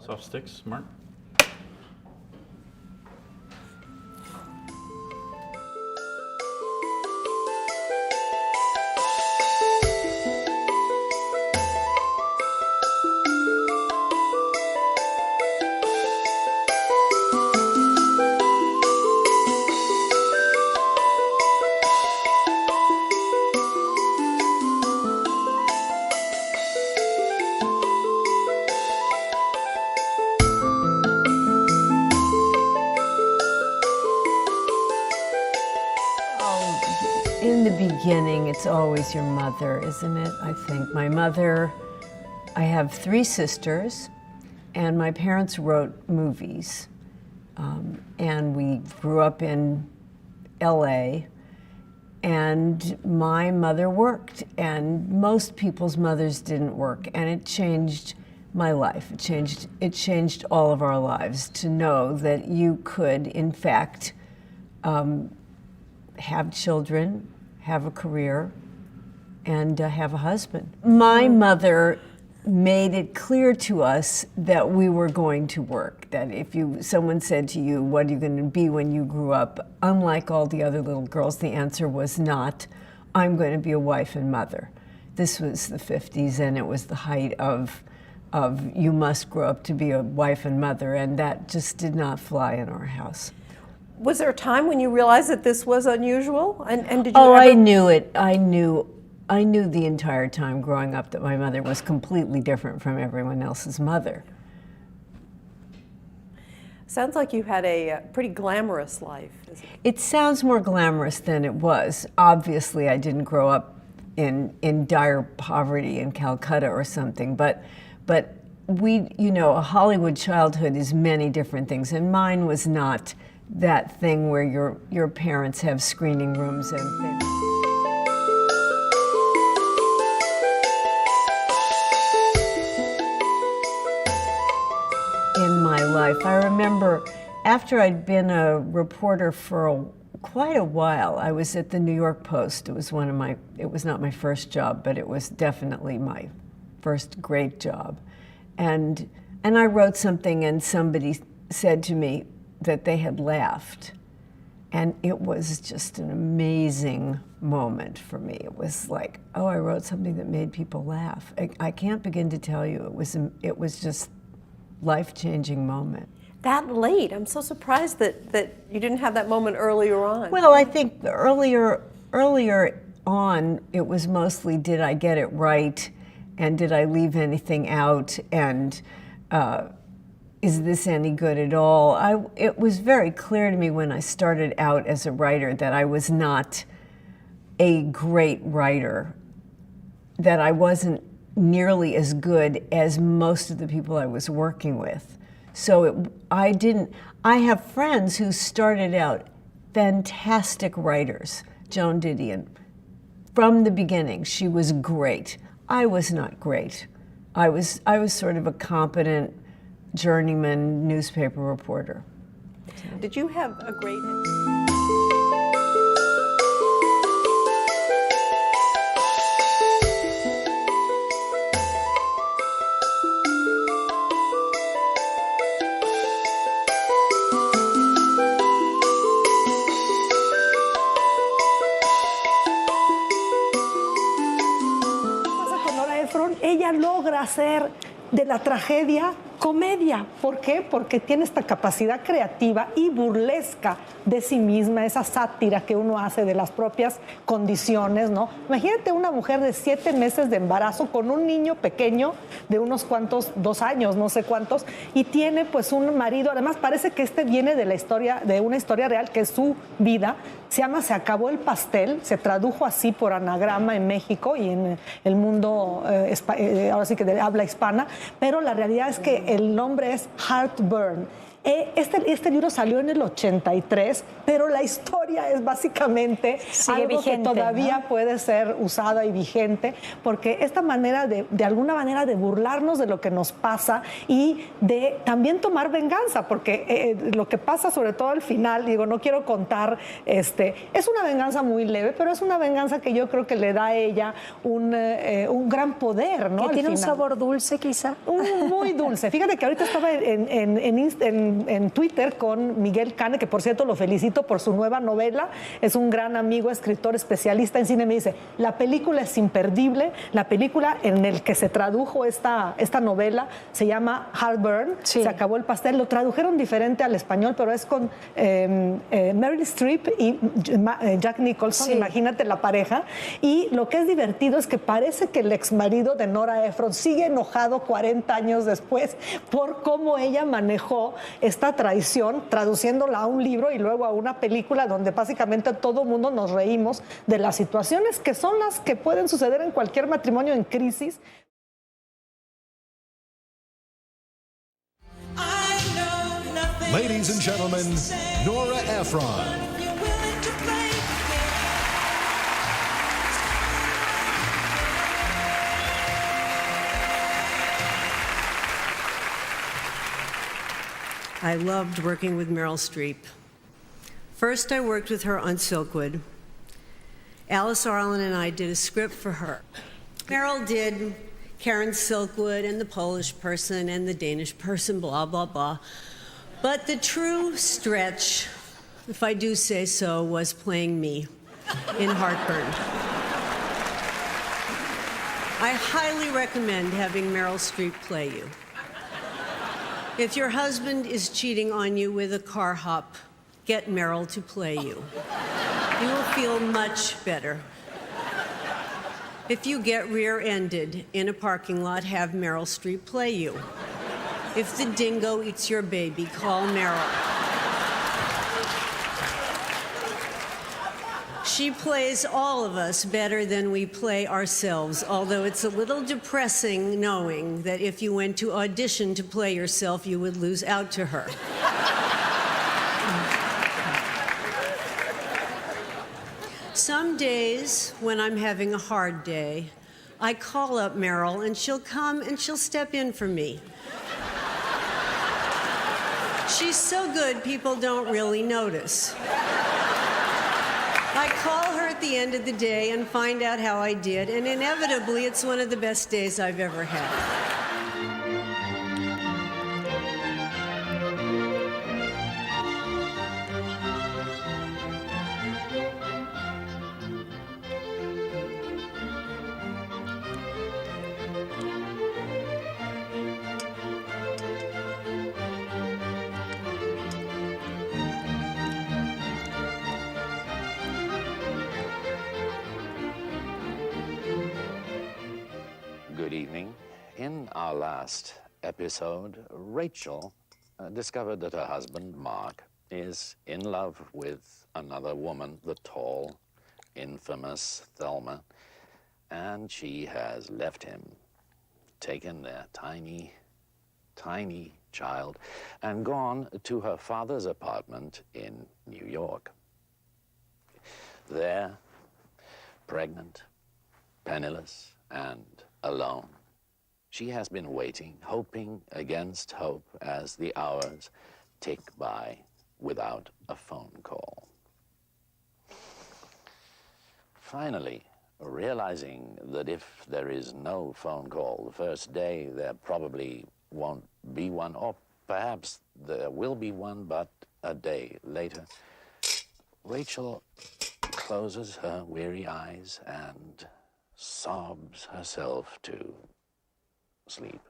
Soft sticks, Mark. In the beginning, it's always your mother, isn't it? I think my mother, I have 3 sisters, and my parents wrote movies. And we grew up in LA, and my mother worked, and most people's mothers didn't work, and it changed my life. It changed all of our lives to know that you could, in fact, have children, have a career, and have a husband. My mother made it clear to us that we were going to work, that if someone said to you, what are you going to be when you grew up? Unlike all the other little girls, the answer was not, I'm going to be a wife and mother. This was the 50s, and it was the height of you must grow up to be a wife and mother, and that just did not fly in our house. Was there a time when you realized that this was unusual? And did you Oh, ever... I knew it. I knew the entire time growing up that my mother was completely different from everyone else's mother. Sounds like you had a pretty glamorous life. It sounds more glamorous than it was. Obviously, I didn't grow up in dire poverty in Calcutta or something, but we, a Hollywood childhood is many different things, and mine was not that thing where your parents have screening rooms and things. In my life, I remember after I'd been a reporter for quite a while, I was at the New York Post. It was not my first job, but it was definitely my first great job. And I wrote something, and somebody said to me that they had laughed. And it was just an amazing moment for me. It was like, oh, I wrote something that made people laugh. I can't begin to tell you, it was just life-changing moment. That late? I'm so surprised that you didn't have that moment earlier on. Well, I think earlier on, it was mostly, did I get it right? And did I leave anything out? And is this any good at all? It was very clear to me when I started out as a writer that I was not a great writer, that I wasn't nearly as good as most of the people I was working with. So I have friends who started out fantastic writers. Joan Didion, from the beginning, she was great. I was not great. I was sort of a competent journeyman newspaper reporter. Did you have a great... Con Nora Eprhon, ella logra hacer de la tragedia comedia. ¿Por qué? Porque tiene esta capacidad creativa y burlesca de sí misma, esa sátira que uno hace de las propias condiciones, ¿no? Imagínate una mujer de 7 meses de embarazo con un niño pequeño de unos cuantos, 2 años, no sé cuántos, y tiene pues un marido, además parece que viene de la historia, de una historia real que es su vida. Se llama Se acabó el pastel, se tradujo así por anagrama en México y en el mundo, ahora sí que de habla hispana, pero la realidad es que el nombre es Heartburn. Este libro salió en el 83, pero la historia es básicamente Sigue algo vigente, que todavía ¿no? puede ser usada y vigente, porque esta manera de alguna manera de burlarnos de lo que nos pasa y de también tomar venganza, porque lo que pasa sobre todo al final, digo, no quiero contar, es una venganza muy leve, pero es una venganza que yo creo que le da a ella un gran poder, ¿no? Que Al tiene un final. sabor dulce, quizá. Muy dulce. Fíjate que ahorita estaba en Twitter con Miguel Cane, que por cierto lo felicito por su nueva novela. Es un gran amigo, escritor, especialista en cine. Me dice, la película es imperdible. La película en el que se tradujo esta novela se llama Heartburn. Sí. Se acabó el pastel. Lo tradujeron diferente al español, pero es con Meryl Streep y Jack Nicholson. Sí. Imagínate la pareja. Y lo que es divertido es que parece que el exmarido de Nora Eprhon sigue enojado 40 años después por cómo ella manejó esta traición, traduciéndola a un libro y luego a una película donde básicamente todo el mundo nos reímos de las situaciones que son las que pueden suceder en cualquier matrimonio en crisis. Ladies and gentlemen, Nora Eprhon. I loved working with Meryl Streep. First, I worked with her on Silkwood. Alice Arlen and I did a script for her. Meryl did Karen Silkwood and the Polish person and the Danish person, blah, blah, blah. But the true stretch, if I do say so, was playing me in Heartburn. I highly recommend having Meryl Streep play you. If your husband is cheating on you with a car hop, get Meryl to play you. You will feel much better. If you get rear-ended in a parking lot, have Meryl Streep play you. If the dingo eats your baby, call Meryl. She plays all of us better than we play ourselves, although it's a little depressing knowing that if you went to audition to play yourself, you would lose out to her. Some days, when I'm having a hard day, I call up Meryl and she'll come and she'll step in for me. She's so good, people don't really notice. I call her at the end of the day and find out how I did, and inevitably, it's one of the best days I've ever had. Good evening. In our last episode, Rachel discovered that her husband, Mark, is in love with another woman, the tall, infamous Thelma, and she has left him, taken their tiny, tiny child, and gone to her father's apartment in New York. There, pregnant, penniless, and alone, she has been waiting, hoping against hope as the hours tick by without a phone call. Finally, realizing that if there is no phone call the first day, there probably won't be one, or perhaps there will be one, but a day later, Rachel closes her weary eyes and sobs herself to sleep.